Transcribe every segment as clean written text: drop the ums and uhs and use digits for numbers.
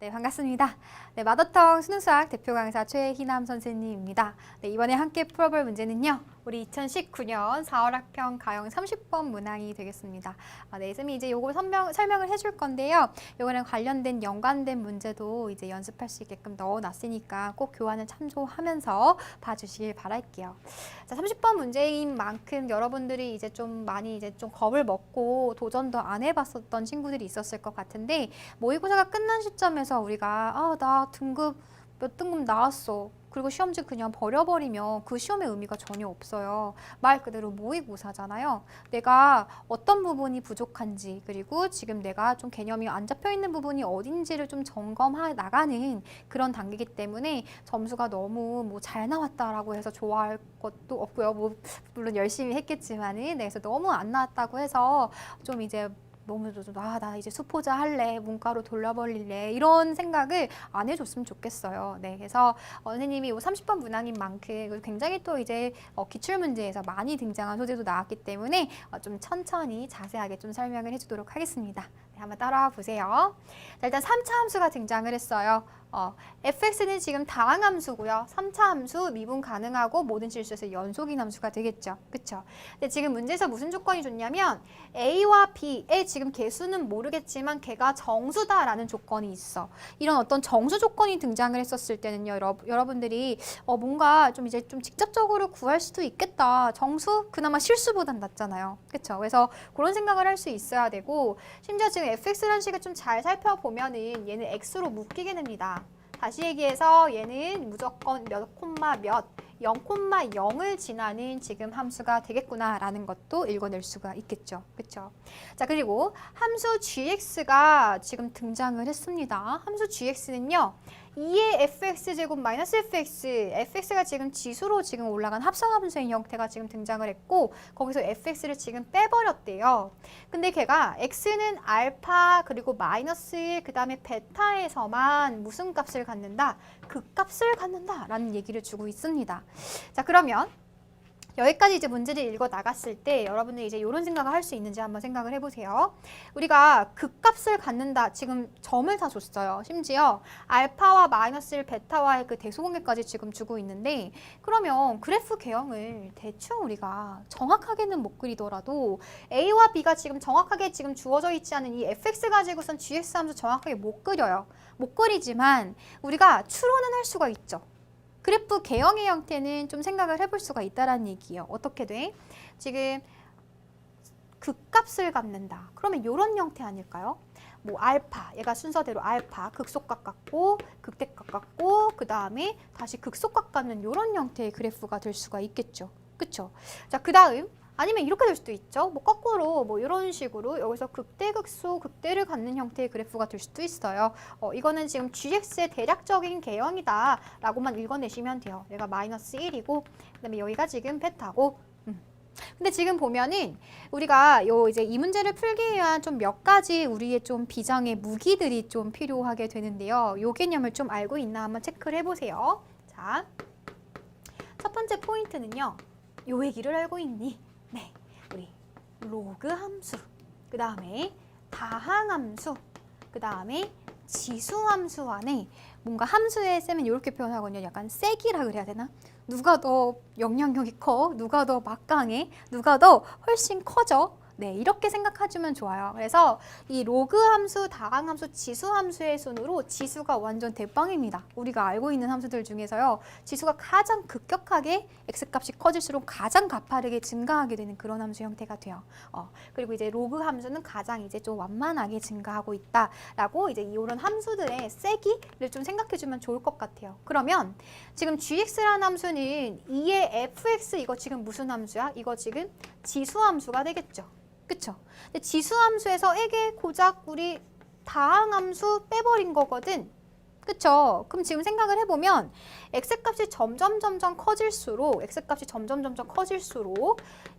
네, 반갑습니다. 네, 마더텅 수능수학 대표 강사 최희남 선생님입니다. 네, 이번에 함께 풀어볼 문제는요. 우리 2019년 4월 학평 가형 30번 문항이 되겠습니다. 네, 쌤이 이제 요거 설명을 해줄 건데요. 요거랑 관련된 연관된 문제도 이제 연습할 수 있게끔 넣어놨으니까 꼭 교환을 참조하면서 봐주시길 바랄게요. 자, 30번 문제인 만큼 여러분들이 이제 좀 많이 이제 좀 겁을 먹고 도전도 안 해봤었던 친구들이 있었을 것 같은데 모의고사가 끝난 시점에서 우리가 나 등급 몇 등급 나왔어. 그리고 시험지 그냥 버려버리면 그 시험의 의미가 전혀 없어요. 말 그대로 모의고사잖아요. 내가 어떤 부분이 부족한지 그리고 지금 내가 좀 개념이 안 잡혀있는 부분이 어딘지를 좀 점검해 나가는 그런 단계이기 때문에 점수가 너무 뭐 잘 나왔다라고 해서 좋아할 것도 없고요. 뭐 물론 열심히 했겠지만은 네, 그래서 너무 안 나왔다고 해서 좀 이제 너무 나 이제 수포자 할래, 문과로 돌려버릴래 이런 생각을 안 해줬으면 좋겠어요. 네, 그래서 선생님이 이 30번 문항인 만큼 굉장히 또 이제 기출문제에서 많이 등장한 소재도 나왔기 때문에 좀 천천히 자세하게 좀 설명을 해주도록 하겠습니다. 네, 한번 따라와 보세요. 자, 일단 3차 함수가 등장을 했어요. fx는 지금 다항함수고요. 3차 함수 미분 가능하고 모든 실수에서 연속인 함수가 되겠죠. 그쵸? 근데 지금 문제에서 무슨 조건이 좋냐면 a와 b의 지금 개수는 모르겠지만 걔가 정수다라는 조건이 있어. 이런 어떤 정수 조건이 등장을 했었을 때는요. 여러분들이 뭔가 좀 이제 좀 직접적으로 구할 수도 있겠다. 정수? 그나마 실수보단 낫잖아요. 그쵸? 그래서 그런 생각을 할 수 있어야 되고 심지어 지금 fx라는 식을 좀 잘 살펴보면은 얘는 x로 묶이게 됩니다. 다시 얘기해서 얘는 무조건 몇 콤마 몇 0,0을 지나는 지금 함수가 되겠구나라는 것도 읽어낼 수가 있겠죠. 그렇죠? 자, 그리고 함수 gx가 지금 등장을 했습니다. 함수 gx는요. 2의 fx제곱 마이너스 fx가 지금 지수로 지금 올라간 합성함수의 형태가 지금 등장을 했고 거기서 fx를 지금 빼버렸대요. 근데 걔가 x는 알파 그리고 마이너스 1 그 다음에 베타에서만 무슨 값을 갖는다? 극값을 갖는다 라는 얘기를 주고 있습니다. 자, 그러면 여기까지 이제 문제를 읽어 나갔을 때 여러분들이 이제 이런 생각을 할 수 있는지 한번 생각을 해보세요. 우리가 극값을 갖는다. 지금 점을 다 줬어요. 심지어 알파와 마이너스 1, 베타와의 그 대소관계까지 지금 주고 있는데 그러면 그래프 개형을 대충 우리가 정확하게는 못 그리더라도 A와 B가 지금 정확하게 지금 주어져 있지 않은 이 fx 가지고선 gx 함수 정확하게 못 그려요. 못 그리지만 우리가 추론은 할 수가 있죠. 그래프 개형의 형태는 좀 생각을 해볼 수가 있다는 얘기예요. 어떻게 돼? 지금 극값을 갖는다. 그러면 이런 형태 아닐까요? 뭐 알파, 얘가 순서대로 알파, 극속값 갖고 극대값 갖고 그 다음에 다시 극속값 갖는 이런 형태의 그래프가 될 수가 있겠죠. 그쵸? 자, 그 다음 아니면 이렇게 될 수도 있죠. 뭐 거꾸로 뭐 이런 식으로 여기서 극대, 극소, 극대를 갖는 형태의 그래프가 될 수도 있어요. 이거는 지금 gx의 대략적인 개형이다 라고만 읽어내시면 돼요. 얘가 마이너스 1이고 그 다음에 여기가 지금 베타고 근데 지금 보면은 우리가 이제 이 문제를 풀기 위한 좀 몇 가지 우리의 좀 비장의 무기들이 좀 필요하게 되는데요. 요 개념을 좀 알고 있나 한번 체크를 해보세요. 자, 첫 번째 포인트는요. 요 얘기를 알고 있니? 네, 우리 로그 함수, 그 다음에 다항 함수, 그 다음에 지수 함수 안에 뭔가 함수에 쌤은 이렇게 표현하거든요. 약간 세기라 그래야 되나? 누가 더 영향력이 커? 누가 더 막강해? 누가 더 훨씬 커져? 네, 이렇게 생각해주면 좋아요. 그래서 이 로그 함수, 다항 함수, 지수 함수의 순으로 지수가 완전 대빵입니다. 우리가 알고 있는 함수들 중에서요. 지수가 가장 급격하게 x값이 커질수록 가장 가파르게 증가하게 되는 그런 함수 형태가 돼요. 그리고 이제 로그 함수는 가장 이제 좀 완만하게 증가하고 있다라고 이제 이런 함수들의 세기를 좀 생각해주면 좋을 것 같아요. 그러면 지금 gx라는 함수는 2의 fx 이거 지금 무슨 함수야? 이거 지금 지수 함수가 되겠죠. 그쵸? 근데 지수함수에서 에게 고작 우리 다항함수 빼버린 거거든. 그쵸? 그럼 지금 생각을 해보면 x값이 점점 커질수록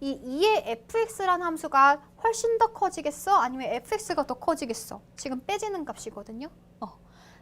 이 2의 fx라는 함수가 훨씬 더 커지겠어? 아니면 fx가 더 커지겠어? 지금 빼지는 값이거든요.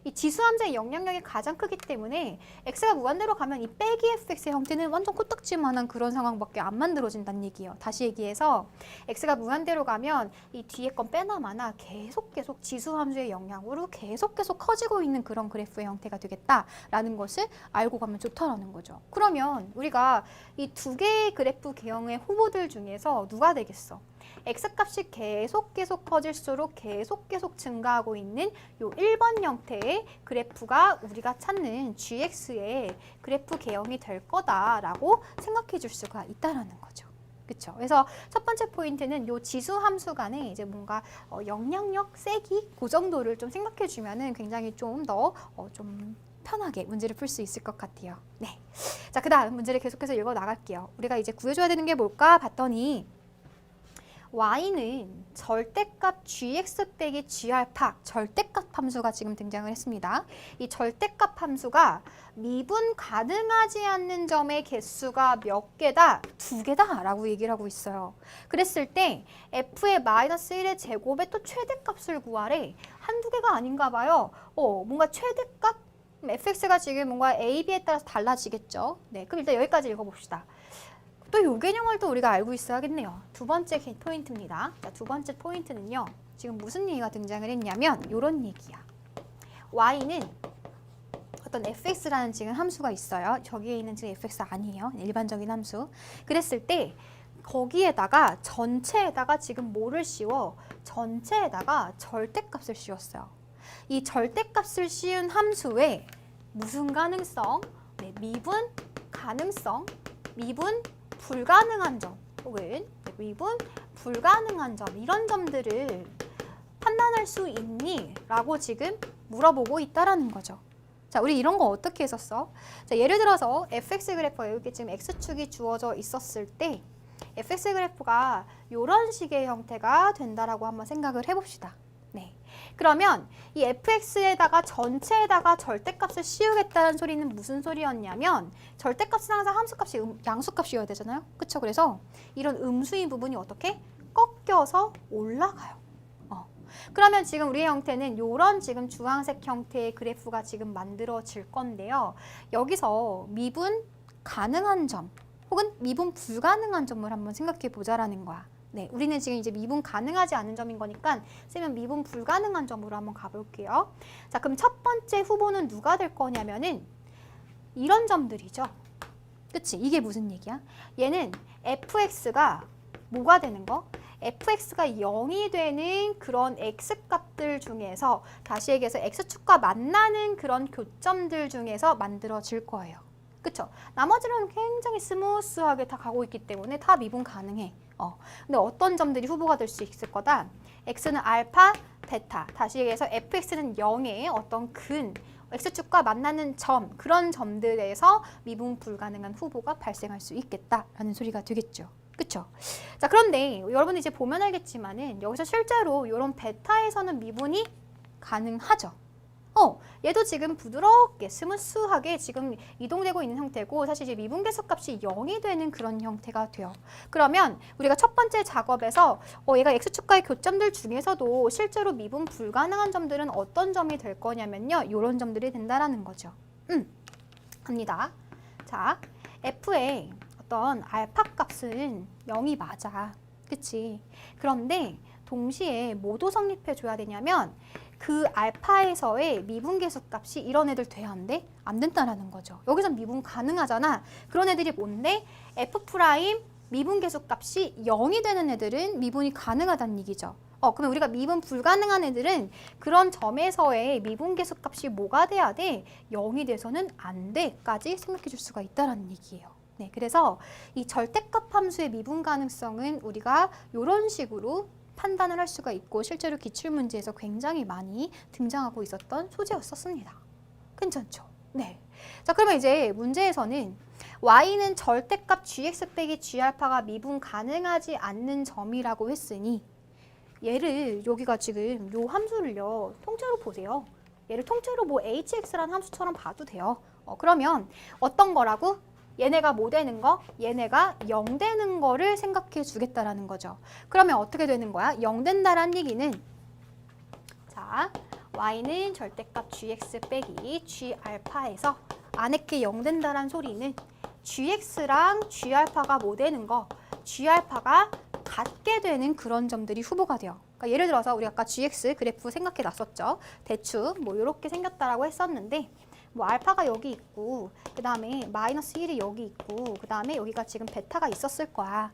이 지수함수의 영향력이 가장 크기 때문에 x가 무한대로 가면 이 빼기 fx의 형태는 완전 코딱지만한 그런 상황밖에 안 만들어진다는 얘기예요. 다시 얘기해서 x가 무한대로 가면 이 뒤에 건 빼나 마나 계속 지수함수의 영향으로 계속 커지고 있는 그런 그래프의 형태가 되겠다라는 것을 알고 가면 좋다라는 거죠. 그러면 우리가 이 두 개의 그래프 개형의 후보들 중에서 누가 되겠어? x값이 계속 커질수록 계속 증가하고 있는 요 1번 형태의 그래프가 우리가 찾는 gx의 그래프 개형이 될 거다라고 생각해 줄 수가 있다라는 거죠. 그쵸? 그래서 첫 번째 포인트는 요 지수 함수 간에 이제 뭔가 영향력, 세기 그 정도를 좀 생각해 주면은 굉장히 좀 더 좀 편하게 문제를 풀 수 있을 것 같아요. 네. 자, 그 다음 문제를 계속해서 읽어 나갈게요. 우리가 이제 구해줘야 되는 게 뭘까 봤더니 y는 절대값 gx 빼기 g알파 절대값 함수가 지금 등장을 했습니다. 이 절대값 함수가 미분 가능하지 않는 점의 개수가 몇 개다? 2개다 라고 얘기를 하고 있어요. 그랬을 때 f의 마이너스 1의 제곱의 또 최대값을 구하래. 한두 개가 아닌가 봐요. 뭔가 최대값 fx가 지금 뭔가 a, b에 따라서 달라지겠죠. 네, 그럼 일단 여기까지 읽어봅시다. 또 이 개념을 또 우리가 알고 있어야겠네요. 두 번째 포인트입니다. 자, 두 번째 포인트는요. 지금 무슨 얘기가 등장을 했냐면 이런 얘기야. y는 어떤 fx라는 지금 함수가 있어요. 저기에 있는 지금 fx 아니에요. 일반적인 함수. 그랬을 때 거기에다가 전체에다가 지금 뭐를 씌워? 전체에다가 절대값을 씌웠어요. 이 절대값을 씌운 함수에 무슨 가능성? 네, 미분 가능성, 미분 불가능한 점 혹은 미분 불가능한 점 이런 점들을 판단할 수 있니? 라고 지금 물어보고 있다라는 거죠. 자, 우리 이런 거 어떻게 했었어? 자, 예를 들어서 fx 그래프가 여기 지금 x축이 주어져 있었을 때 fx 그래프가 이런 식의 형태가 된다라고 한번 생각을 해봅시다. 네. 그러면 이 fx에다가 전체에다가 절대값을 씌우겠다는 소리는 무슨 소리였냐면 절대값은 항상 함수값이 양수값이어야 되잖아요. 그쵸? 그래서 이런 음수인 부분이 어떻게? 꺾여서 올라가요. 그러면 지금 우리의 형태는 이런 지금 주황색 형태의 그래프가 지금 만들어질 건데요. 여기서 미분 가능한 점 혹은 미분 불가능한 점을 한번 생각해 보자라는 거야. 네, 우리는 지금 이제 미분 가능하지 않은 점인 거니까 쓰면 미분 불가능한 점으로 한번 가볼게요. 자, 그럼 첫 번째 후보는 누가 될 거냐면은 이런 점들이죠. 그치? 이게 무슨 얘기야? 얘는 fx가 뭐가 되는 거? fx가 0이 되는 그런 x값들 중에서 다시 얘기해서 x축과 만나는 그런 교점들 중에서 만들어질 거예요. 그쵸? 나머지는 굉장히 스무스하게 다 가고 있기 때문에 다 미분 가능해. 근데 어떤 점들이 후보가 될 수 있을 거다? x는 알파, 베타. 다시 얘기해서 fx는 0의 어떤 근, x축과 만나는 점, 그런 점들에서 미분 불가능한 후보가 발생할 수 있겠다라는 소리가 되겠죠. 그쵸? 자, 그런데 여러분이 이제 보면 알겠지만은 여기서 실제로 이런 베타에서는 미분이 가능하죠. 얘도 지금 부드럽게 스무스하게 지금 이동되고 있는 형태고 사실 이제 미분계수 값이 0이 되는 그런 형태가 돼요. 그러면 우리가 첫 번째 작업에서 얘가 x축과의 교점들 중에서도 실제로 미분 불가능한 점들은 어떤 점이 될 거냐면요. 이런 점들이 된다라는 거죠. 갑니다. 자, f의 어떤 알파 값은 0이 맞아. 그치? 그런데 동시에 뭐도 성립해 줘야 되냐면 그 알파에서의 미분계수 값이 이런 애들 돼야 한대? 안 된다라는 거죠. 여기선 미분 가능하잖아. 그런 애들이 뭔데? f' 미분계수 값이 0이 되는 애들은 미분이 가능하다는 얘기죠. 그러면 우리가 미분 불가능한 애들은 그런 점에서의 미분계수 값이 뭐가 돼야 돼? 0이 돼서는 안 돼까지 생각해 줄 수가 있다라는 얘기예요. 네, 그래서 이 절대값 함수의 미분 가능성은 우리가 이런 식으로 판단을 할 수가 있고 실제로 기출문제에서 굉장히 많이 등장하고 있었던 소재였었습니다. 괜찮죠? 네. 자, 그러면 이제 문제에서는 y는 절대값 gx 빼기 g알파가 미분 가능하지 않는 점이라고 했으니 얘를 여기가 지금 요 함수를요 통째로 보세요. 얘를 통째로 뭐 hx라는 함수처럼 봐도 돼요. 그러면 어떤 거라고? 얘네가 뭐 되는 거? 얘네가 0 되는 거를 생각해 주겠다라는 거죠. 그러면 어떻게 되는 거야? 0 된다라는 얘기는 자, y는 절대값 gx 빼기 g알파에서 안에 게 0 된다는 소리는 gx랑 g알파가 뭐 되는 거, g알파가 같게 되는 그런 점들이 후보가 돼요. 그러니까 예를 들어서 우리 아까 gx 그래프 생각해 놨었죠. 대충 뭐 이렇게 생겼다라고 했었는데 뭐 알파가 여기 있고 그 다음에 마이너스 1이 여기 있고 그 다음에 여기가 지금 베타가 있었을 거야.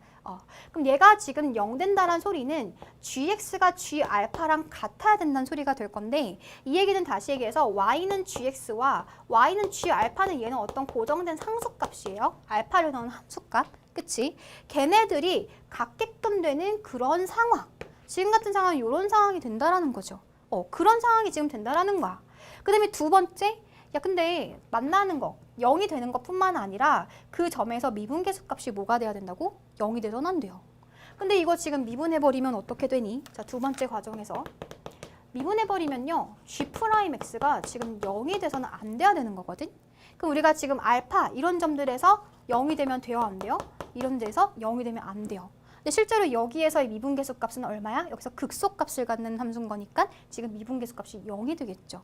그럼 얘가 지금 0 된다는 소리는 gx가 g알파랑 같아야 된다는 소리가 될 건데 이 얘기는 다시 얘기해서 y는 gx와 y는 g알파는 얘는 어떤 고정된 상수값이에요. 알파를 넣은 함수값. 그치? 걔네들이 같게끔 되는 그런 상황. 지금 같은 상황은 이런 상황이 된다라는 거죠. 그런 상황이 지금 된다라는 거야. 그 다음에 두 번째, 야 근데 만나는 거 0이 되는 것뿐만 아니라 그 점에서 미분계수 값이 뭐가 돼야 된다고? 0이 돼서는 안 돼요. 근데 이거 지금 미분해버리면 어떻게 되니? 자, 두 번째 과정에서 미분해버리면요 G'X가 지금 0이 돼서는 안 돼야 되는 거거든? 그럼 우리가 지금 알파 이런 점들에서 0이 되면 돼요? 안 돼요? 이런 데서 0이 되면 안 돼요. 근데 실제로 여기에서의 미분계수 값은 얼마야? 여기서 극소값을 갖는 함수인 거니까 지금 미분계수 값이 0이 되겠죠.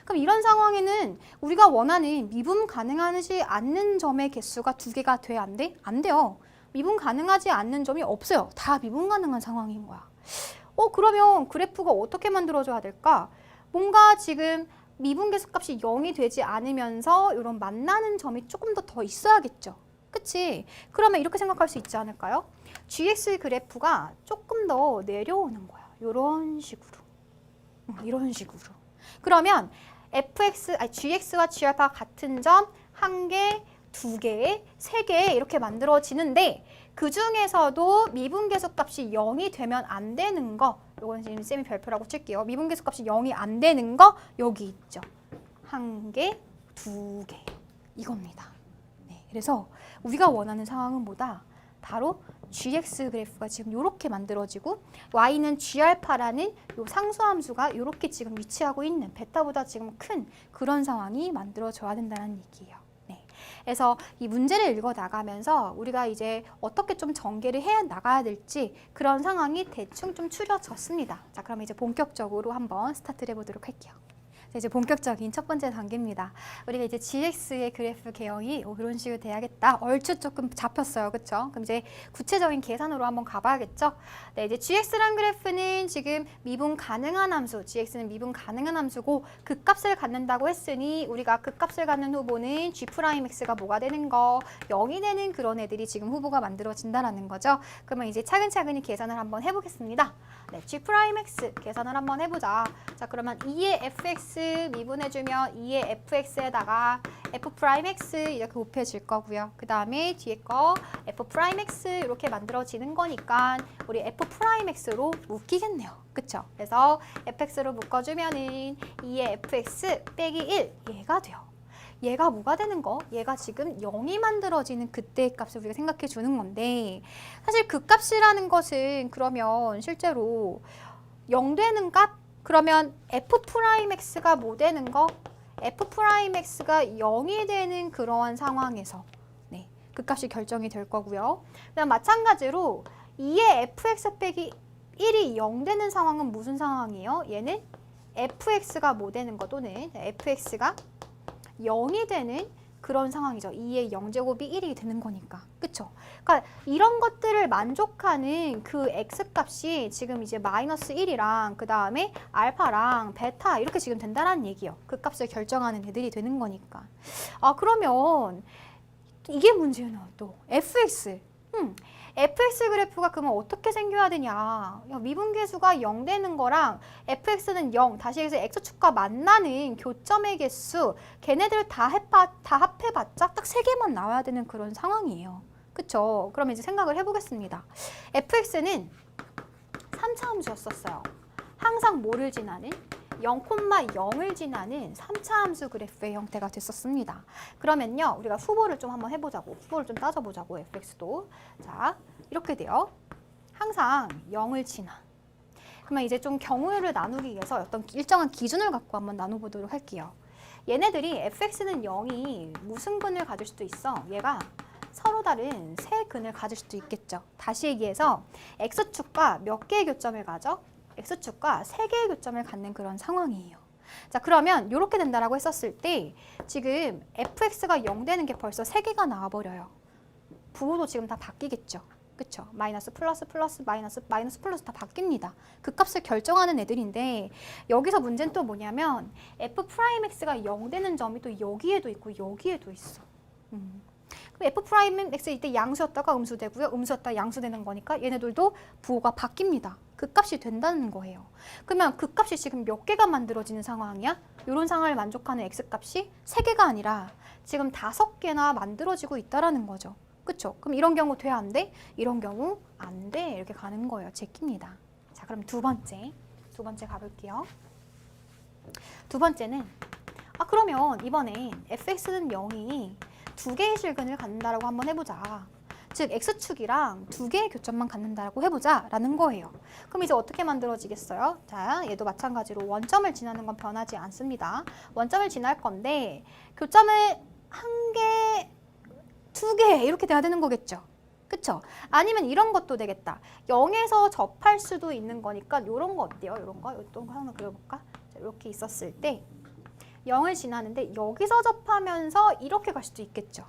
그럼 이런 상황에는 우리가 원하는 미분 가능하지 않는 점의 개수가 2개가 돼? 안 돼? 안 돼요. 미분 가능하지 않는 점이 없어요. 다 미분 가능한 상황인 거야. 그러면 그래프가 어떻게 만들어져야 될까? 뭔가 지금 미분계수 값이 0이 되지 않으면서 이런 만나는 점이 조금 더 있어야겠죠. 그치? 그러면 이렇게 생각할 수 있지 않을까요? gx 그래프가 조금 더 내려오는 거야. 이런 식으로. 이런 식으로. 그러면 gx와 g알파가 같은 점 1개, 2개, 3개 이렇게 만들어지는데 그 중에서도 미분계수 값이 0이 되면 안 되는 거 이건 지금 쌤이 별표라고 칠게요. 미분계수 값이 0이 안 되는 거 여기 있죠. 1개, 2개 이겁니다. 네, 그래서 우리가 원하는 상황은 뭐다? 바로 gx 그래프가 지금 이렇게 만들어지고 y는 g알파라는 요 상수함수가 이렇게 지금 위치하고 있는 베타보다 지금 큰 그런 상황이 만들어져야 된다는 얘기예요. 네. 그래서 이 문제를 읽어 나가면서 우리가 이제 어떻게 좀 전개를 해 나가야 될지 그런 상황이 대충 좀 추려졌습니다. 자, 그럼 이제 본격적으로 한번 스타트를 해보도록 할게요. 이제 본격적인 첫 번째 단계입니다. 우리가 이제 gx의 그래프 개형이 이런 식으로 돼야겠다. 얼추 조금 잡혔어요. 그쵸? 그럼 이제 구체적인 계산으로 한번 가봐야겠죠? 네, 이제 gx란 그래프는 지금 미분 가능한 함수, gx는 미분 가능한 함수고 그 값을 갖는다고 했으니 우리가 그 값을 갖는 후보는 g'x가 뭐가 되는 거, 0이 되는 그런 애들이 지금 후보가 만들어진다라는 거죠. 그러면 이제 차근차근히 계산을 한번 해보겠습니다. 네, g'x 계산을 한번 해보자. 자, 그러면 2의 fx 미분해주면 2의 fx에다가 f'x 이렇게 곱해질 거고요. 그 다음에 뒤에 거 f'x 이렇게 만들어지는 거니까 우리 f'x로 묶이겠네요. 그쵸? 그래서 fx로 묶어주면은 2의 fx 빼기 1 얘가 돼요. 얘가 뭐가 되는 거? 얘가 지금 0이 만들어지는 그때의 값을 우리가 생각해 주는 건데 사실 그 값이라는 것은 그러면 실제로 0 되는 값? 그러면 f'x가 뭐 되는 거? f'x가 0이 되는 그러한 상황에서 네, 그 값이 결정이 될 거고요. 그다음 마찬가지로 2의 fx 빼기 1이 0 되는 상황은 무슨 상황이에요? 얘는 fx가 뭐 되는 거 또는 fx가 0이 되는 그런 상황이죠. 2의 0제곱이 1이 되는 거니까. 그쵸? 그러니까 이런 것들을 만족하는 그 x값이 지금 이제 마이너스 1이랑 그 다음에 알파랑 베타 이렇게 지금 된다는 얘기예요. 그 값을 결정하는 애들이 되는 거니까. 그러면 이게 문제예요. 또 fx. fx 그래프가 그러면 어떻게 생겨야 되냐? 미분계수가 0 되는 거랑 fx는 0, 다시 해서 x축과 만나는 교점의 개수 걔네들 다 합해봤자 딱 3개만 나와야 되는 그런 상황이에요. 그쵸? 그럼 이제 생각을 해보겠습니다. fx는 3차 함수였었어요. 항상 뭐를 지나는? 0,0을 지나는 3차 함수 그래프의 형태가 됐었습니다. 그러면요, 우리가 후보를 좀 한번 해보자고. 후보를 좀 따져보자고, fx도. 자, 이렇게 돼요. 항상 0을 지나. 그러면 이제 좀 경우를 나누기 위해서 어떤 일정한 기준을 갖고 한번 나눠보도록 할게요. 얘네들이 fx는 0이 무슨 근을 가질 수도 있어. 얘가 서로 다른 세 근을 가질 수도 있겠죠. 다시 얘기해서 x축과 몇 개의 교점을 가져? x축과 3개의 교점을 갖는 그런 상황이에요. 자, 그러면 이렇게 된다라고 했었을 때 지금 fx가 0 되는 게 벌써 3개가 나와버려요. 부호도 지금 다 바뀌겠죠. 그쵸? 마이너스 플러스 플러스 마이너스 마이너스 플러스 다 바뀝니다. 그 값을 결정하는 애들인데 여기서 문제는 또 뭐냐면 f'x가 0 되는 점이 또 여기에도 있고 여기에도 있어. 그럼 f'x 이때 양수였다가 음수되고요. 음수였다가 양수되는 거니까 얘네들도 부호가 바뀝니다. 그 값이 된다는 거예요. 그러면 그 값이 지금 몇 개가 만들어지는 상황이야? 이런 상황을 만족하는 x값이 3개가 아니라 지금 5개나 만들어지고 있다라는 거죠. 그쵸? 그럼 이런 경우 돼, 안 돼? 이런 경우 안 돼. 이렇게 가는 거예요. 제끼입니다. 자, 그럼 두 번째 가볼게요. 두 번째는 그러면 이번엔 fx는 0이 2개의 실근을 갖는다라고 한번 해보자. 즉 x축이랑 2개의 교점만 갖는다라고 해보자 라는 거예요. 그럼 이제 어떻게 만들어지겠어요? 자, 얘도 마찬가지로 원점을 지나는 건 변하지 않습니다. 원점을 지날 건데 교점을 1개, 2개 이렇게 돼야 되는 거겠죠. 그쵸? 아니면 이런 것도 되겠다. 0에서 접할 수도 있는 거니까 이런 거 어때요? 이런 거? 또 하나 그려볼까? 자, 이렇게 있었을 때 0을 지나는데 여기서 접하면서 이렇게 갈 수도 있겠죠.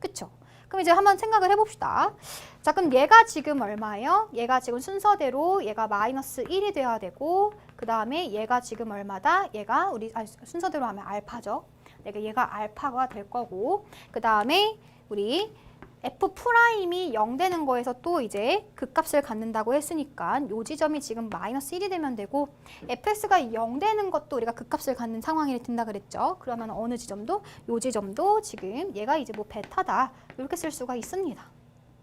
그쵸? 그럼 이제 한번 생각을 해봅시다. 자, 그럼 얘가 지금 얼마예요? 얘가 지금 순서대로 얘가 마이너스 1이 돼야 되고 그 다음에 얘가 지금 얼마다? 얘가 순서대로 하면 알파죠. 얘가 알파가 될 거고 그 다음에 우리 f'이 0 되는 거에서 또 이제 그 값을 갖는다고 했으니까 요 지점이 지금 마이너스 1이 되면 되고 fx가 0 되는 것도 우리가 그 값을 갖는 상황이 된다 그랬죠. 그러면 어느 지점도 요 지점도 지금 얘가 이제 뭐 베타다 이렇게 쓸 수가 있습니다.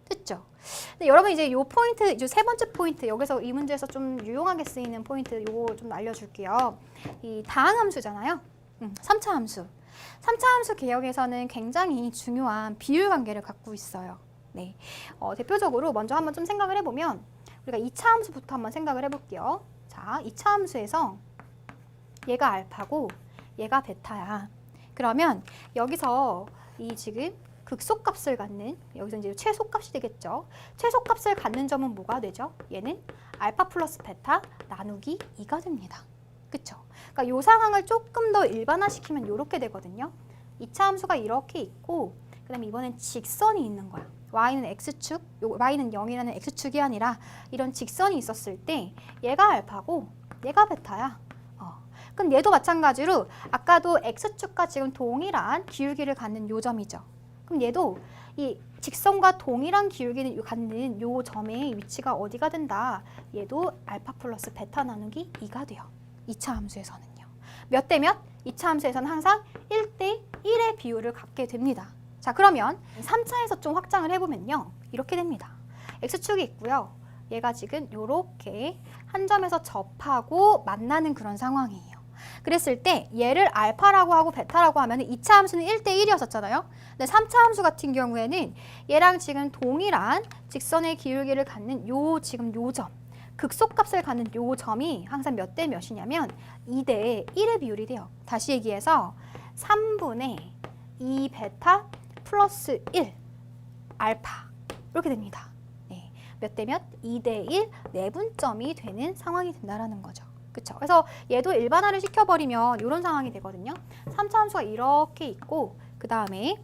됐죠? 근데 여러분 이제 요 포인트, 이제 세 번째 포인트 여기서 이 문제에서 좀 유용하게 쓰이는 포인트 요거 좀 알려줄게요. 이 다항함수잖아요. 3차 함수. 3차 함수 개혁에서는 굉장히 중요한 비율 관계를 갖고 있어요. 네, 대표적으로 먼저 한번 좀 생각을 해보면 우리가 2차 함수부터 한번 생각을 해볼게요. 자, 2차 함수에서 얘가 알파고 얘가 베타야. 그러면 여기서 이 지금 극소값을 갖는 여기서 이제 최소값이 되겠죠. 최소값을 갖는 점은 뭐가 되죠? 얘는 알파 플러스 베타 나누기 2가 됩니다. 그쵸? 그러니까 이 상황을 조금 더 일반화시키면 이렇게 되거든요. 2차 함수가 이렇게 있고 그 다음에 이번엔 직선이 있는 거야. y는 x축, y는 0이라는 x축이 아니라 이런 직선이 있었을 때 얘가 알파고 얘가 베타야. 그럼 얘도 마찬가지로 아까도 x축과 지금 동일한 기울기를 갖는 요 점이죠. 그럼 얘도 이 직선과 동일한 기울기를 갖는 요 점의 위치가 어디가 된다? 얘도 알파 플러스 베타 나누기 2가 돼요. 2차 함수에서는요. 몇 대 몇? 2차 함수에서는 항상 1대 1의 비율을 갖게 됩니다. 자, 그러면 3차에서 좀 확장을 해보면요. 이렇게 됩니다. x축이 있고요. 얘가 지금 이렇게 한 점에서 접하고 만나는 그런 상황이에요. 그랬을 때 얘를 알파라고 하고 베타라고 하면 2차 함수는 1대 1이었었잖아요. 근데 3차 함수 같은 경우에는 얘랑 지금 동일한 직선의 기울기를 갖는 지금 요 점, 극소값을 갖는 요 점이 항상 몇 대 몇이냐면 2대 1의 비율이 돼요. 다시 얘기해서 3분의 2 베타 플러스 1 알파 이렇게 됩니다. 네, 몇 대 몇? 2대 1 내분점이 되는 상황이 된다는 거죠. 그쵸? 그래서 얘도 일반화를 시켜버리면 이런 상황이 되거든요. 3차 함수가 이렇게 있고 그 다음에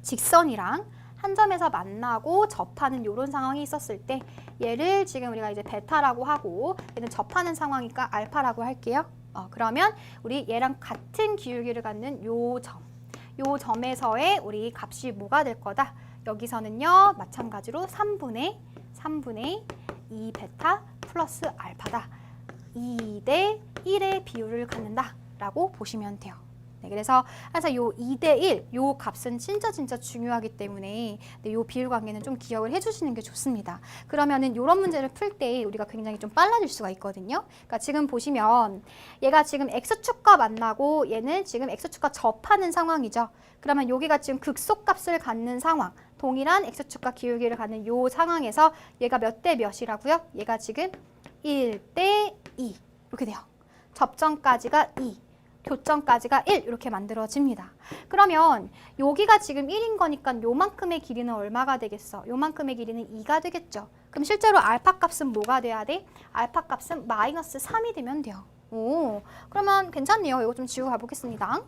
직선이랑 한 점에서 만나고 접하는 이런 상황이 있었을 때 얘를 지금 우리가 이제 베타라고 하고 얘는 접하는 상황이니까 알파라고 할게요. 그러면 우리 얘랑 같은 기울기를 갖는 요 점에서의 우리 값이 뭐가 될 거다? 여기서는요 마찬가지로 3분의 2 베타 플러스 알파다. 2대 1의 비율을 갖는다 라고 보시면 돼요. 네, 그래서 항상 요 2대 1, 요 값은 진짜 중요하기 때문에 네, 요 비율 관계는 좀 기억을 해주시는 게 좋습니다. 그러면은 요런 문제를 풀 때 우리가 굉장히 좀 빨라질 수가 있거든요. 그러니까 지금 보시면 얘가 지금 x축과 만나고 얘는 지금 x축과 접하는 상황이죠. 그러면 여기가 지금 극소값을 갖는 상황, 동일한 x축과 기울기를 갖는 요 상황에서 얘가 몇 대 몇이라고요? 얘가 지금 1대 2 이렇게 돼요. 접점까지가 2. 교점까지가 1 이렇게 만들어집니다. 그러면 여기가 지금 1인 거니까 요만큼의 길이는 얼마가 되겠어? 요만큼의 길이는 2가 되겠죠. 그럼 실제로 알파 값은 뭐가 돼야 돼? 알파 값은 마이너스 3이 되면 돼요. 오, 그러면 괜찮네요. 이거 좀 지우고 가보겠습니다.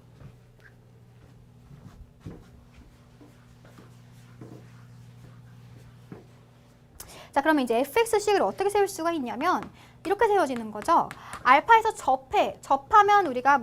자, 그러면 이제 fx식을 어떻게 세울 수가 있냐면 이렇게 세워지는 거죠. 알파에서 접하면 우리가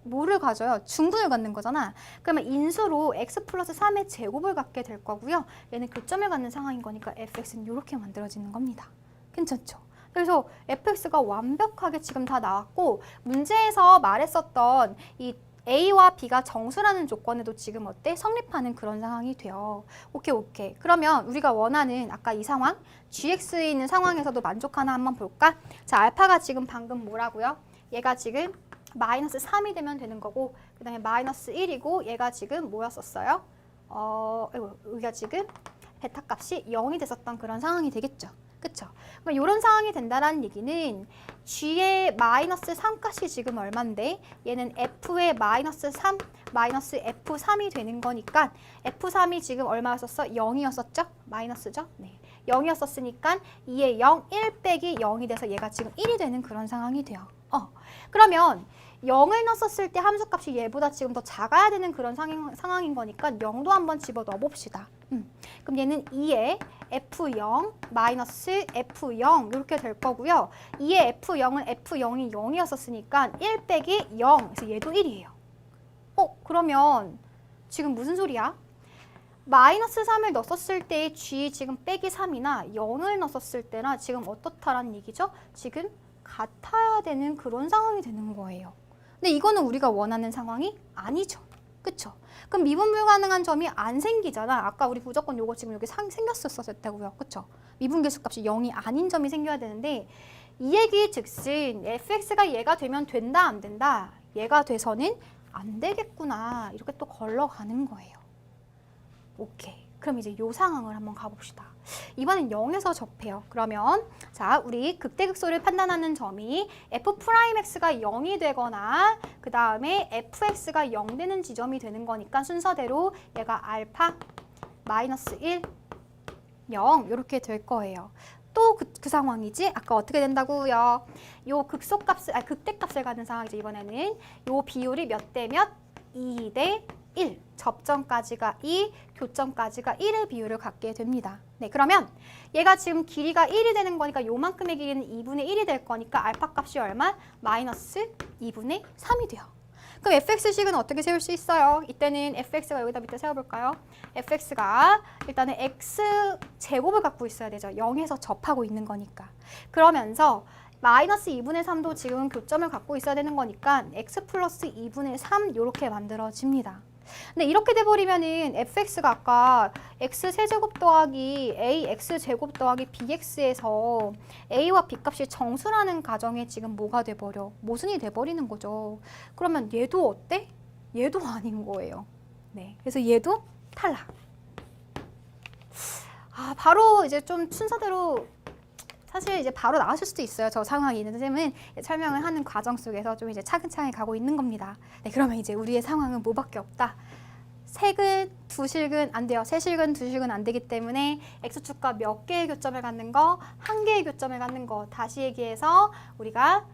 뭐를 가져요? 중분을 갖는 거잖아. 그러면 인수로 x 플러스 3의 제곱을 갖게 될 거고요. 얘는 교점을 갖는 상황인 거니까 fx는 이렇게 만들어지는 겁니다. 괜찮죠? 그래서 fx가 완벽하게 지금 다 나왔고 문제에서 말했었던 이 A와 B가 정수라는 조건에도 지금 어때? 성립하는 그런 상황이 돼요. 오케이. 그러면 우리가 원하는 아까 이 상황, GX에 있는 상황에서도 만족하나 한번 볼까? 자, 알파가 지금 방금 뭐라고요? 얘가 지금 마이너스 3이 되면 되는 거고 그 다음에 마이너스 1이고 얘가 지금 뭐였었어요? 여기가 지금 베타 값이 0이 됐었던 그런 상황이 되겠죠. 그쵸? 그럼 이런 상황이 된다는 얘기는 G의 마이너스 3값이 지금 얼만데 얘는 F의 마이너스 3, 마이너스 F3이 되는 거니까 F3이 지금 얼마였었어? 0이었었죠? 마이너스죠? 네. 0이었었으니까 2의 0, 1 빼기 0이 돼서 얘가 지금 1이 되는 그런 상황이 돼요. 그러면 0을 넣었을 때 함수값이 얘보다 지금 더 작아야 되는 그런 상황인 거니까 0도 한번 집어 넣어봅시다. 그럼 얘는 2의 F0 마이너스 F0 이렇게 될 거고요. 2의 F0은 F0이 0이었었으니까 1 빼기 0, 그래서 얘도 1이에요. 그러면 지금 무슨 소리야? 마이너스 3을 넣었을 때의 G 지금 빼기 3이나 0을 넣었을 때나 지금 어떻다라는 얘기죠? 지금 같아야 되는 그런 상황이 되는 거예요. 근데 이거는 우리가 원하는 상황이 아니죠. 그쵸? 그럼 미분 불가능한 점이 안 생기잖아. 아까 우리 무조건 요거 지금 여기 생겼었다고요. 그쵸? 미분 계수값이 0이 아닌 점이 생겨야 되는데 이 얘기 즉슨 fx가 얘가 되면 된다 안 된다? 얘가 돼서는 안 되겠구나. 이렇게 또 걸러가는 거예요. 오케이. 그럼 이제 요 상황을 한번 가봅시다. 이번엔 0에서 접해요. 그러면 자, 우리 극대극소를 판단하는 점이 f'x가 0이 되거나 그 다음에 fx가 0 되는 지점이 되는 거니까 순서대로 얘가 알파 마이너스 1, 0 이렇게 될 거예요. 또 그 상황이지? 아까 어떻게 된다고요? 요 극대값을 갖는 상황이죠. 이번에는 요 비율이 몇 대 몇? 2 대 1. 접점까지가 2, 교점까지가 1의 비율을 갖게 됩니다. 네, 그러면 얘가 지금 길이가 1이 되는 거니까 요만큼의 길이는 2분의 1이 될 거니까 알파 값이 얼마? 마이너스 2분의 3이 돼요. 그럼 fx식은 어떻게 세울 수 있어요? 이때는 fx가 여기다 밑에 세워볼까요? fx가 일단은 x제곱을 갖고 있어야 되죠. 0에서 접하고 있는 거니까. 그러면서 마이너스 2분의 3도 지금 교점을 갖고 있어야 되는 거니까 x 플러스 2분의 3 이렇게 만들어집니다. 근데 이렇게 돼버리면은 fx가 아까 x 세제곱 더하기 ax 제곱 더하기 bx에서 a와 b 값이 정수라는 가정에 지금 뭐가 돼버려? 모순이 돼버리는 거죠. 그러면 얘도 어때? 얘도 아닌 거예요. 네, 그래서 얘도 탈락. 바로 이제 좀 순서대로 사실 이제 바로 나왔을 수도 있어요. 저 상황이 있는 쌤은 설명을 하는 과정 속에서 좀 이제 차근차근 가고 있는 겁니다. 네, 그러면 이제 우리의 상황은 뭐밖에 없다. 세근, 두실근 안 돼요. 세실근, 두실근 안 되기 때문에 x축과 몇 개의 교점을 갖는 거, 한 개의 교점을 갖는 거. 다시 얘기해서 우리가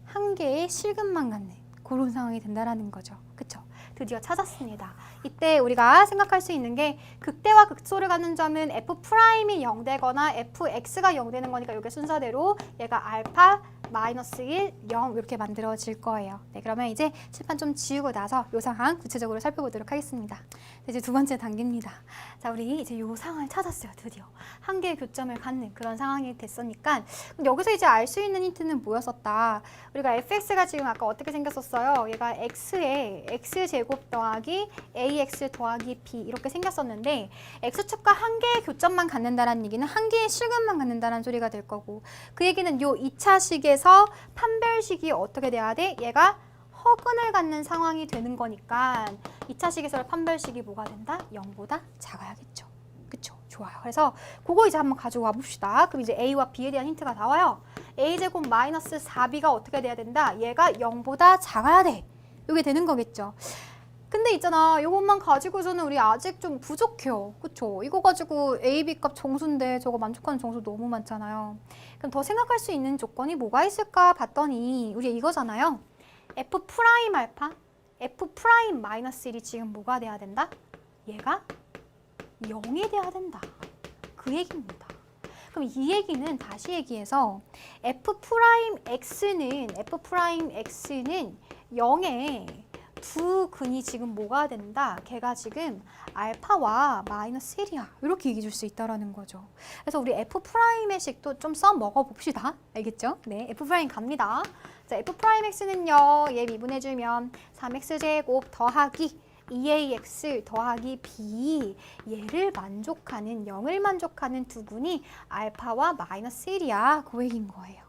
한 개의 실근만 갖는 그런 상황이 된다라는 거죠. 그쵸? 드디어 찾았습니다. 이때 우리가 생각할 수 있는 게 극대와 극소를 갖는 점은 f'이 0 되거나 fx가 0 되는 거니까 이게 순서대로 얘가 알파 마이너스 1, 0 이렇게 만들어질 거예요. 네, 그러면 이제 칠판 좀 지우고 나서 이 상황 구체적으로 살펴보도록 하겠습니다. 이제 두 번째 단계입니다. 자, 우리 이제 이 상황을 찾았어요. 드디어 한 개의 교점을 갖는 그런 상황이 됐으니까 여기서 이제 알 수 있는 힌트는 뭐였었다. 우리가 fx가 지금 아까 어떻게 생겼었어요? 얘가 x에 x제곱 더하기 ax 더하기 b 이렇게 생겼었는데 x축과 한 개의 교점만 갖는다는 얘기는 한 개의 실근만 갖는다는 소리가 될 거고 그 얘기는 요 2차식에서 판별식이 어떻게 돼야 돼? 얘가 허근을 갖는 상황이 되는 거니까 2차식에서 판별식이 뭐가 된다? 0보다 작아야겠죠. 그쵸? 좋아요. 그래서 그거 이제 한번 가져와 봅시다. 그럼 이제 A와 B에 대한 힌트가 나와요. A제곱 마이너스 4B가 어떻게 돼야 된다? 얘가 0보다 작아야 돼. 이게 되는 거겠죠. 근데 있잖아, 이것만 가지고서는 우리 아직 좀 부족해요. 그쵸? 이거 가지고 A, B 값 정수인데 저거 만족하는 정수 너무 많잖아요. 그럼 더 생각할 수 있는 조건이 뭐가 있을까 봤더니 우리 이거잖아요. F 프라임 알파, F 프라임 마이너스 1이 지금 뭐가 돼야 된다? 얘가 0이 돼야 된다. 그 얘기입니다. 그럼 이 얘기는 다시 얘기해서 F 프라임 X는 0에 두 근이 지금 뭐가 된다? 걔가 지금 알파와 마이너스 1이야. 이렇게 얘기해 줄 수 있다는 거죠. 그래서 우리 F'의 식도 좀 써먹어 봅시다. 알겠죠? 네, F' 갑니다. 자, F'X는요. 얘 미분해주면 3X제곱 더하기 2ax 더하기 b 얘를 만족하는 0을 만족하는 두 근이 알파와 마이너스 1이야. 그 얘기인 거예요.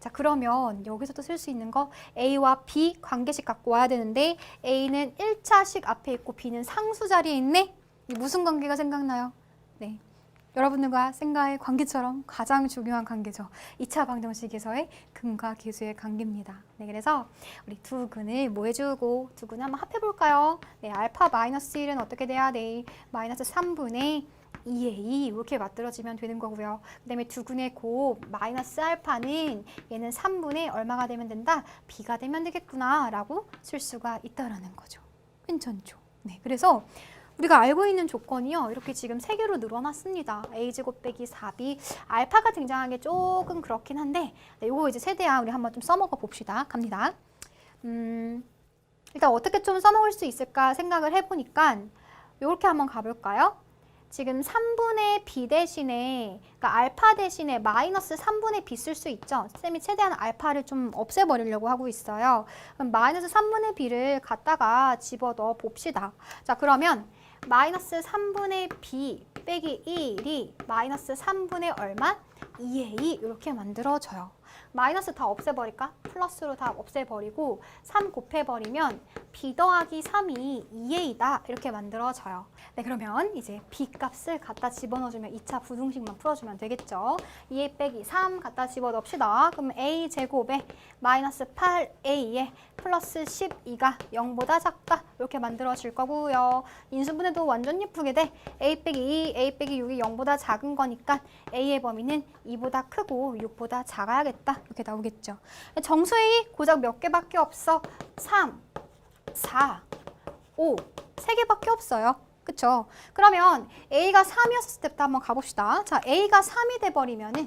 자, 그러면 여기서도 쓸 수 있는 거 A와 B 관계식 갖고 와야 되는데 A는 1차식 앞에 있고 B는 상수 자리에 있네? 이 무슨 관계가 생각나요? 네, 여러분들과 생과의 관계처럼 가장 중요한 관계죠. 2차 방정식에서의 근과 계수의 관계입니다. 네, 그래서 우리 두 근을 뭐 해주고 두 근을 한번 합해볼까요? 네, 알파 마이너스 1은 어떻게 돼야 돼? 마이너스 3분의 2a 이렇게 만들어지면 되는 거고요. 그 다음에 두 근의 곱 마이너스 알파는 얘는 3분의 얼마가 되면 된다? b가 되면 되겠구나 라고 쓸 수가 있다라는 거죠. 괜찮죠? 네, 그래서 우리가 알고 있는 조건이요. 이렇게 지금 3개로 늘어났습니다. a제곱 빼기 4b 알파가 등장한 게 조금 그렇긴 한데 네, 이거 이제 세대야 우리 한번 좀 써먹어 봅시다. 갑니다. 일단 어떻게 좀 써먹을 수 있을까 생각을 해보니까 이렇게 한번 가볼까요? 지금 3분의 b 대신에 그러니까 알파 대신에 마이너스 3분의 b 쓸 수 있죠. 쌤이 최대한 알파를 좀 없애버리려고 하고 있어요. 그럼 마이너스 3분의 b를 갖다가 집어넣어 봅시다. 자, 그러면 마이너스 3분의 b 빼기 1이 마이너스 3분의 얼마? 2a 이렇게 만들어져요. 마이너스 다 없애버릴까? 플러스로 다 없애버리고 3 곱해버리면 b 더하기 3이 2a다 이렇게 만들어져요. 네, 그러면 이제 b 값을 갖다 집어넣어주면 2차 부등식만 풀어주면 되겠죠. 2a 빼기 3 갖다 집어넣읍시다. 그럼 a 제곱에 마이너스 8a에 플러스 12가 0보다 작다 이렇게 만들어질 거고요. 인수분해도 완전 예쁘게 돼. a 빼기 2, a 빼기 6이 0보다 작은 거니까 a의 범위는 2보다 크고 6보다 작아야겠다 이렇게 나오겠죠. 정수의 고작 몇 개밖에 없어? 3, 4, 5, 3개밖에 없어요. 그쵸? 그러면 a가 3이었을 때부터 한번 가봅시다. 자, a가 3이 돼버리면은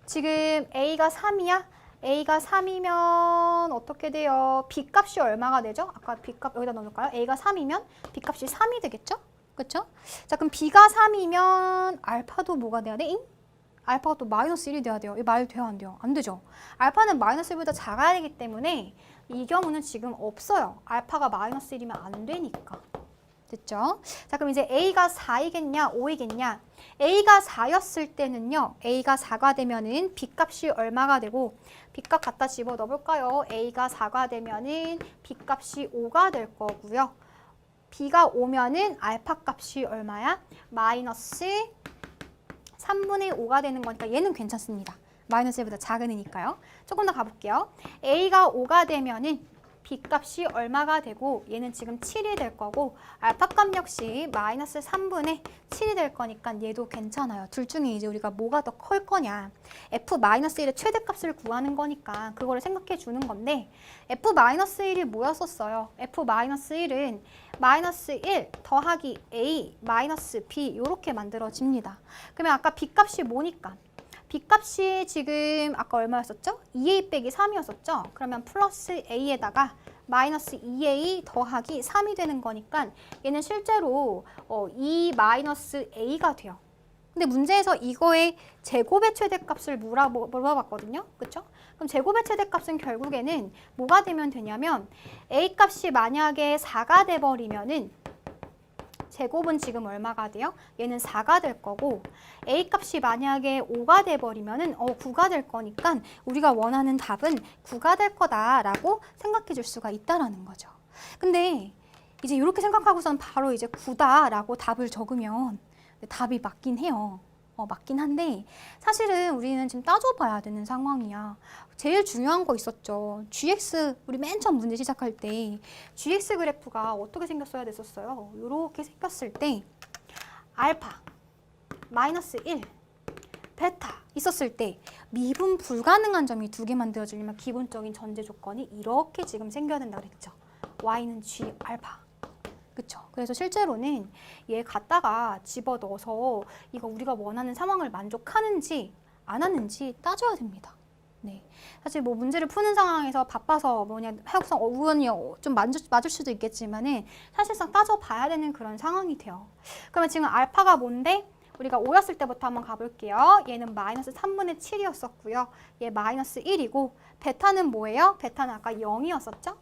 지금 a가 3이야? a가 3이면 어떻게 돼요? b값이 얼마가 되죠? 아까 b값 여기다 넣어놓을까요? a가 3이면 b값이 3이 되겠죠? 그쵸? 자, 그럼 b가 3이면 알파도 뭐가 돼야 돼? 알파가 또 마이너스 1이 돼야 돼요. 이 말 돼요? 안 돼요? 안 되죠. 알파는 마이너스 1보다 작아야 되기 때문에 이 경우는 지금 없어요. 알파가 마이너스 1이면 안 되니까. 됐죠? 자, 그럼 이제 a가 4이겠냐 5이겠냐? a가 4였을 때는요. a가 4가 되면은 b값이 얼마가 되고 b값 갖다 집어넣어 볼까요? a가 4가 되면은 b값이 5가 될 거고요. b가 5면은 알파 값이 얼마야? 마이너스 3분의 5가 되는 거니까 얘는 괜찮습니다. 마이너스 1보다 작은 애니까요. 조금 더 가볼게요. a가 5가 되면은 b값이 얼마가 되고 얘는 지금 7이 될 거고 알파 값 역시 마이너스 3분의 7이 될 거니까 얘도 괜찮아요. 둘 중에 이제 우리가 뭐가 더 클 거냐. f-1의 최대값을 구하는 거니까 그거를 생각해 주는 건데 f-1이 뭐였었어요? f-1은 마이너스 1 더하기 a 마이너스 b 이렇게 만들어집니다. 그러면 아까 b값이 뭐니까? b값이 지금 아까 얼마였었죠? 2a 빼기 3이었었죠? 그러면 플러스 a에다가 마이너스 2a 더하기 3이 되는 거니까 얘는 실제로 2 마이너스 a가 돼요. 근데 문제에서 이거의 제곱의 최대값을 물어봤거든요. 그쵸? 그럼 제곱의 최대값은 결국에는 뭐가 되면 되냐면 a 값이 만약에 4가 돼버리면은 제곱은 지금 얼마가 돼요? 얘는 4가 될 거고 a 값이 만약에 5가 돼버리면은 9가 될 거니까 우리가 원하는 답은 9가 될 거다라고 생각해 줄 수가 있다라는 거죠. 근데 이제 이렇게 생각하고선 바로 이제 9다라고 답을 적으면 답이 맞긴 해요. 맞긴 한데 사실은 우리는 지금 따져봐야 되는 상황이야. 제일 중요한 거 있었죠. GX, 우리 맨 처음 문제 시작할 때 GX 그래프가 어떻게 생겼어야 됐었어요? 이렇게 생겼을 때 알파, 마이너스 1, 베타 있었을 때 미분 불가능한 점이 두 개 만들어지려면 기본적인 전제 조건이 이렇게 지금 생겨야 된다 그랬죠. Y는 G 알파. 그쵸? 그래서 실제로는 얘 갖다가 집어넣어서 이거 우리가 원하는 상황을 만족하는지 안 하는지 따져야 됩니다. 네. 사실 뭐 문제를 푸는 상황에서 바빠서 뭐냐 해석성 우연히 좀 맞을 수도 있겠지만은 사실상 따져봐야 되는 그런 상황이 돼요. 그러면 지금 알파가 뭔데? 우리가 5였을 때부터 한번 가볼게요. 얘는 마이너스 3분의 7이었었고요. 얘 마이너스 1이고 베타는 뭐예요? 베타는 아까 0이었었죠?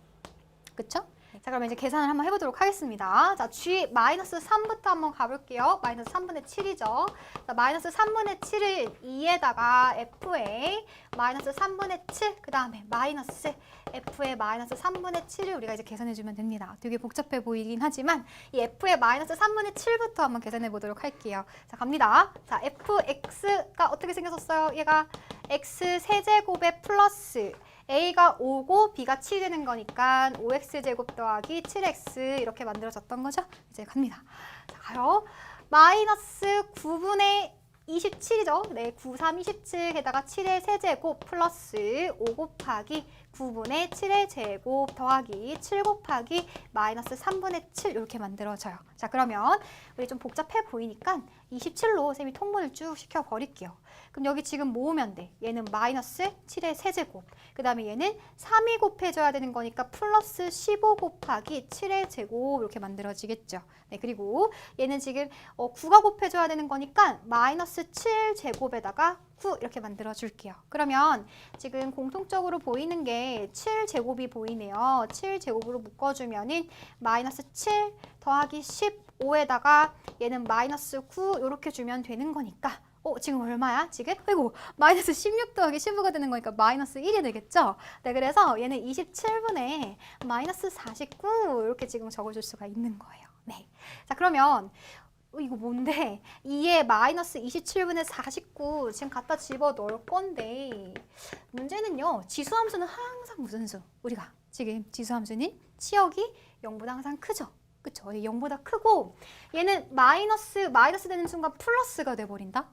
그쵸? 자, 그럼 이제 계산을 한번 해보도록 하겠습니다. 자, G 마이너스 3부터 한번 가볼게요. 마이너스 3분의 7이죠. 자, 마이너스 3분의 7을 2에다가 F에 마이너스 3분의 7, 그 다음에 마이너스 F에 마이너스 3분의 7을 우리가 이제 계산해주면 됩니다. 되게 복잡해 보이긴 하지만 이 F에 마이너스 3분의 7부터 한번 계산해 보도록 할게요. 자, 갑니다. 자, Fx가 어떻게 생겼었어요? 얘가 X 세제곱에 플러스 A가 5고 B가 7이 되는 거니까 5X제곱 더하기 7X 이렇게 만들어졌던 거죠. 이제 갑니다. 자, 가요. 마이너스 9분의 27이죠. 네, 9, 3, 27 게다가 7의 세제곱 플러스 5 곱하기 9분의 7의 제곱 더하기 7 곱하기 마이너스 3분의 7 이렇게 만들어져요. 자, 그러면 우리 좀 복잡해 보이니까 27로 쌤이 통분을 쭉 시켜버릴게요. 그럼 여기 지금 모으면 돼. 얘는 마이너스 7의 세제곱. 그 다음에 얘는 3이 곱해져야 되는 거니까 플러스 15 곱하기 7의 제곱 이렇게 만들어지겠죠. 네, 그리고 얘는 지금 9가 곱해줘야 되는 거니까 마이너스 7 제곱에다가 9 이렇게 만들어줄게요. 그러면 지금 공통적으로 보이는 게 7 제곱이 보이네요. 7 제곱으로 묶어주면은 마이너스 7 더하기 15에다가 얘는 마이너스 9 이렇게 주면 되는 거니까 지금 얼마야? 지금? 아이고, 마이너스 16 더하기 15가 되는 거니까 마이너스 1이 되겠죠? 네, 그래서 얘는 27분의 마이너스 49 이렇게 지금 적어줄 수가 있는 거예요. 네. 자, 그러면 이거 뭔데? 2에 마이너스 27분의 49 지금 갖다 집어 넣을 건데 문제는요. 지수함수는 항상 무슨 수? 우리가 지금 지수함수는 치역이 0보다 항상 크죠? 그쵸? 0보다 크고 얘는 마이너스 되는 순간 플러스가 돼버린다?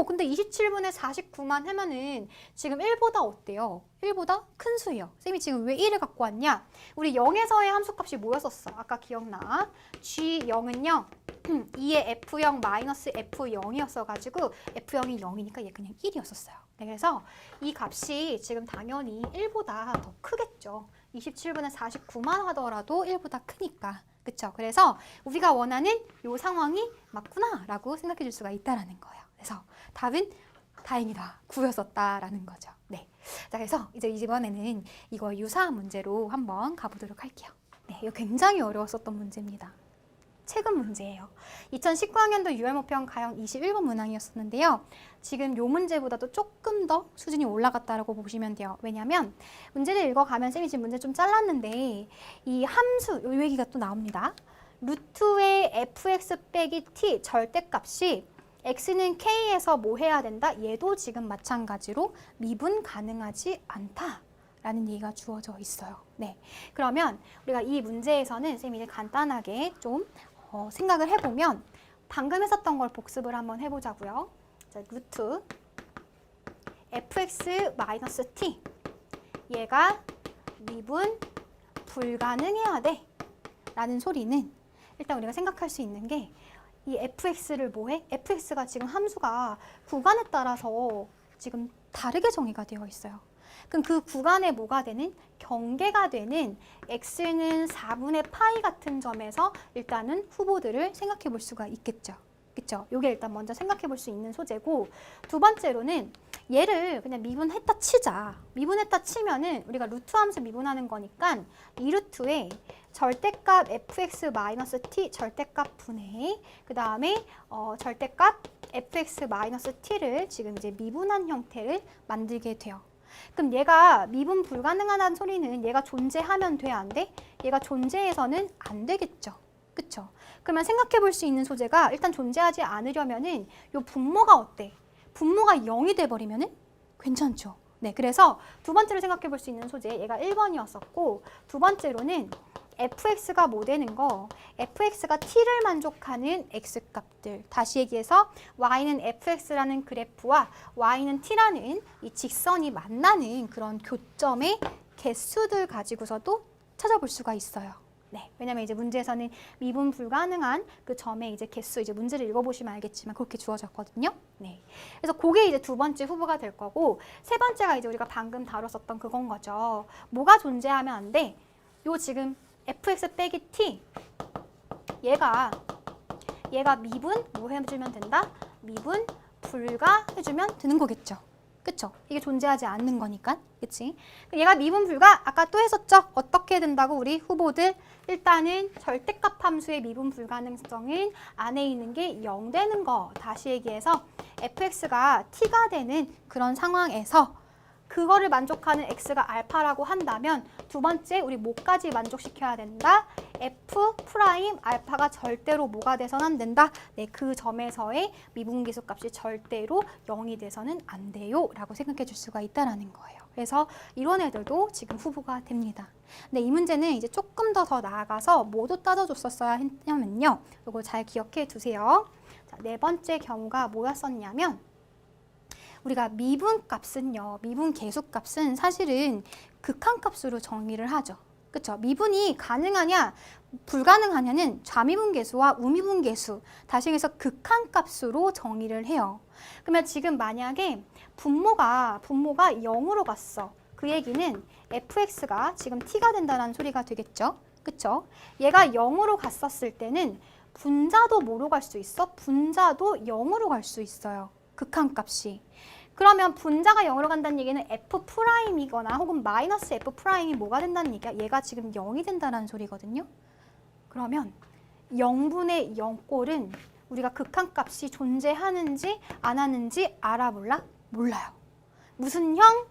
근데 27분의 49만 하면은 지금 1보다 어때요? 1보다 큰 수예요. 쌤이 지금 왜 1을 갖고 왔냐? 우리 0에서의 함수값이 뭐였었어? 아까 기억나? G0은요. 2의 F0 마이너스 F0이었어가지고 F0이 0이니까 얘 그냥 1이었었어요. 네, 그래서 이 값이 지금 당연히 1보다 더 크겠죠. 27분의 49만 하더라도 1보다 크니까. 그쵸? 그래서 우리가 원하는 이 상황이 맞구나라고 생각해 줄 수가 있다라는 거예요. 그래서 답은 다행이다. 9였었다라는 거죠. 네. 자, 그래서 이제 이번에는 이거 유사한 문제로 한번 가보도록 할게요. 네, 이거 굉장히 어려웠었던 문제입니다. 최근 문제예요. 2019학년도 6월 모평 가형 21번 문항이었었는데요. 지금 요 문제보다도 조금 더 수준이 올라갔다라고 보시면 돼요. 왜냐면 문제를 읽어가면 쌤이 지금 문제 좀 잘랐는데 이 함수, 요 얘기가 또 나옵니다. 루트의 fx 빼기 t 절대값이 x는 k에서 뭐 해야 된다? 얘도 지금 마찬가지로 미분 가능하지 않다. 라는 얘기가 주어져 있어요. 네, 그러면 우리가 이 문제에서는 쌤이 이제 간단하게 좀 생각을 해보면 방금 했었던 걸 복습을 한번 해보자고요. 자, 루트 fx-t 얘가 미분 불가능해야 돼 라는 소리는 일단 우리가 생각할 수 있는 게 이 fx를 뭐해? fx가 지금 함수가 구간에 따라서 지금 다르게 정의가 되어 있어요. 그럼 그 구간에 뭐가 되는? 경계가 되는 x는 4분의 파이 같은 점에서 일단은 후보들을 생각해 볼 수가 있겠죠. 그쵸? 요게 일단 먼저 생각해 볼 수 있는 소재고, 두 번째로는 얘를 그냥 미분했다 치자. 미분했다 치면은 우리가 루트 함수 미분하는 거니까 이 루트에 절대값 fx-t 절대값 분의 그 다음에 절대값 fx-t를 지금 이제 미분한 형태를 만들게 돼요. 그럼 얘가 미분 불가능하다는 소리는 얘가 존재하면 돼, 안 돼? 얘가 존재해서는 안 되겠죠. 그쵸? 그러면 생각해 볼 수 있는 소재가 일단 존재하지 않으려면은 요 분모가 어때? 분모가 0이 돼버리면은 괜찮죠? 네, 그래서 두 번째로 생각해 볼 수 있는 소재, 얘가 1번이었었고, 두 번째로는 fx가 뭐 되는 거? fx가 t를 만족하는 x값들. 다시 얘기해서 y는 fx라는 그래프와 y는 t라는 이 직선이 만나는 그런 교점의 개수들 가지고서도 찾아볼 수가 있어요. 네, 왜냐면 이제 문제에서는 미분 불가능한 그 점의 이제 개수, 이제 문제를 읽어보시면 알겠지만 그렇게 주어졌거든요. 네, 그래서 그게 이제 두 번째 후보가 될 거고, 세 번째가 이제 우리가 방금 다뤘었던 그건 거죠. 뭐가 존재하면 안 돼? 요 지금 fx 빼기 t, 얘가 미분 뭐 해주면 된다? 미분 불가 해주면 되는 거겠죠. 그쵸? 이게 존재하지 않는 거니까. 그치? 얘가 미분 불가, 아까 또 했었죠? 어떻게 된다고 우리 후보들? 일단은 절대값 함수의 미분 불가능성은 안에 있는 게 0 되는 거. 다시 얘기해서 fx가 t가 되는 그런 상황에서 그거를 만족하는 x가 알파라고 한다면 두 번째 우리 뭐까지 만족시켜야 된다? f 프라임 알파가 절대로 뭐가 돼서는 안 된다? 네, 그 점에서의 미분계수값이 절대로 0이 돼서는 안 돼요 라고 생각해 줄 수가 있다는 거예요. 그래서 이런 애들도 지금 후보가 됩니다. 근데 이 문제는 이제 조금 더 나아가서 뭐도 따져줬었어야 했냐면요. 이거 잘 기억해 두세요. 자, 네 번째 경우가 뭐였었냐면 우리가 미분값은요, 미분계수값은 사실은 극한값으로 정의를 하죠. 그쵸? 미분이 가능하냐, 불가능하냐는 좌미분계수와 우미분계수, 다시 해서 극한값으로 정의를 해요. 그러면 지금 만약에 분모가 0으로 갔어. 그 얘기는 fx가 지금 t가 된다는 소리가 되겠죠? 그쵸? 얘가 0으로 갔었을 때는 분자도 뭐로 갈 수 있어? 분자도 0으로 갈 수 있어요. 극한값이. 그러면 분자가 0으로 간다는 얘기는 f'이거나 혹은 마이너스 f'이 뭐가 된다는 얘기야? 얘가 지금 0이 된다는 소리거든요. 그러면 0분의 0꼴은 우리가 극한값이 존재하는지 안 하는지 알아 몰라? 몰라요. 무슨 형?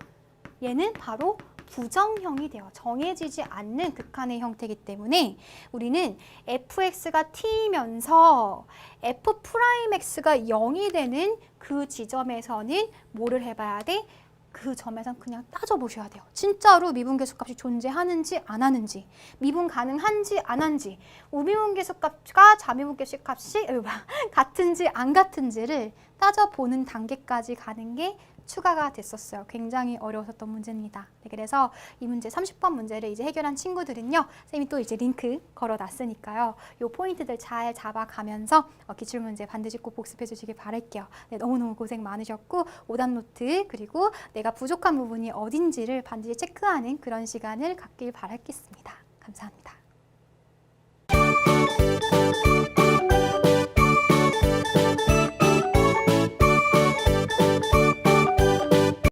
얘는 바로 부정형이 돼요. 정해지지 않는 극한의 형태이기 때문에 우리는 fx가 t면서 f'x가 0이 되는 그 지점에서는 뭐를 해봐야 돼? 그 점에선 그냥 따져보셔야 돼요. 진짜로 미분계수값이 존재하는지 안 하는지, 미분 가능한지 안 한지, 우미분계수값과 좌미분계수값이 같은지 안 같은지를 따져보는 단계까지 가는 게 추가가 됐었어요. 굉장히 어려웠던 문제입니다. 네, 그래서 이 문제 30번 문제를 이제 해결한 친구들은요, 쌤이 또 이제 링크 걸어놨으니까요. 요 포인트들 잘 잡아가면서 기출문제 반드시 꼭 복습해 주시길 바랄게요. 네, 너무너무 고생 많으셨고 오답노트 그리고 내가 부족한 부분이 어딘지를 반드시 체크하는 그런 시간을 갖길 바라겠습니다. 감사합니다.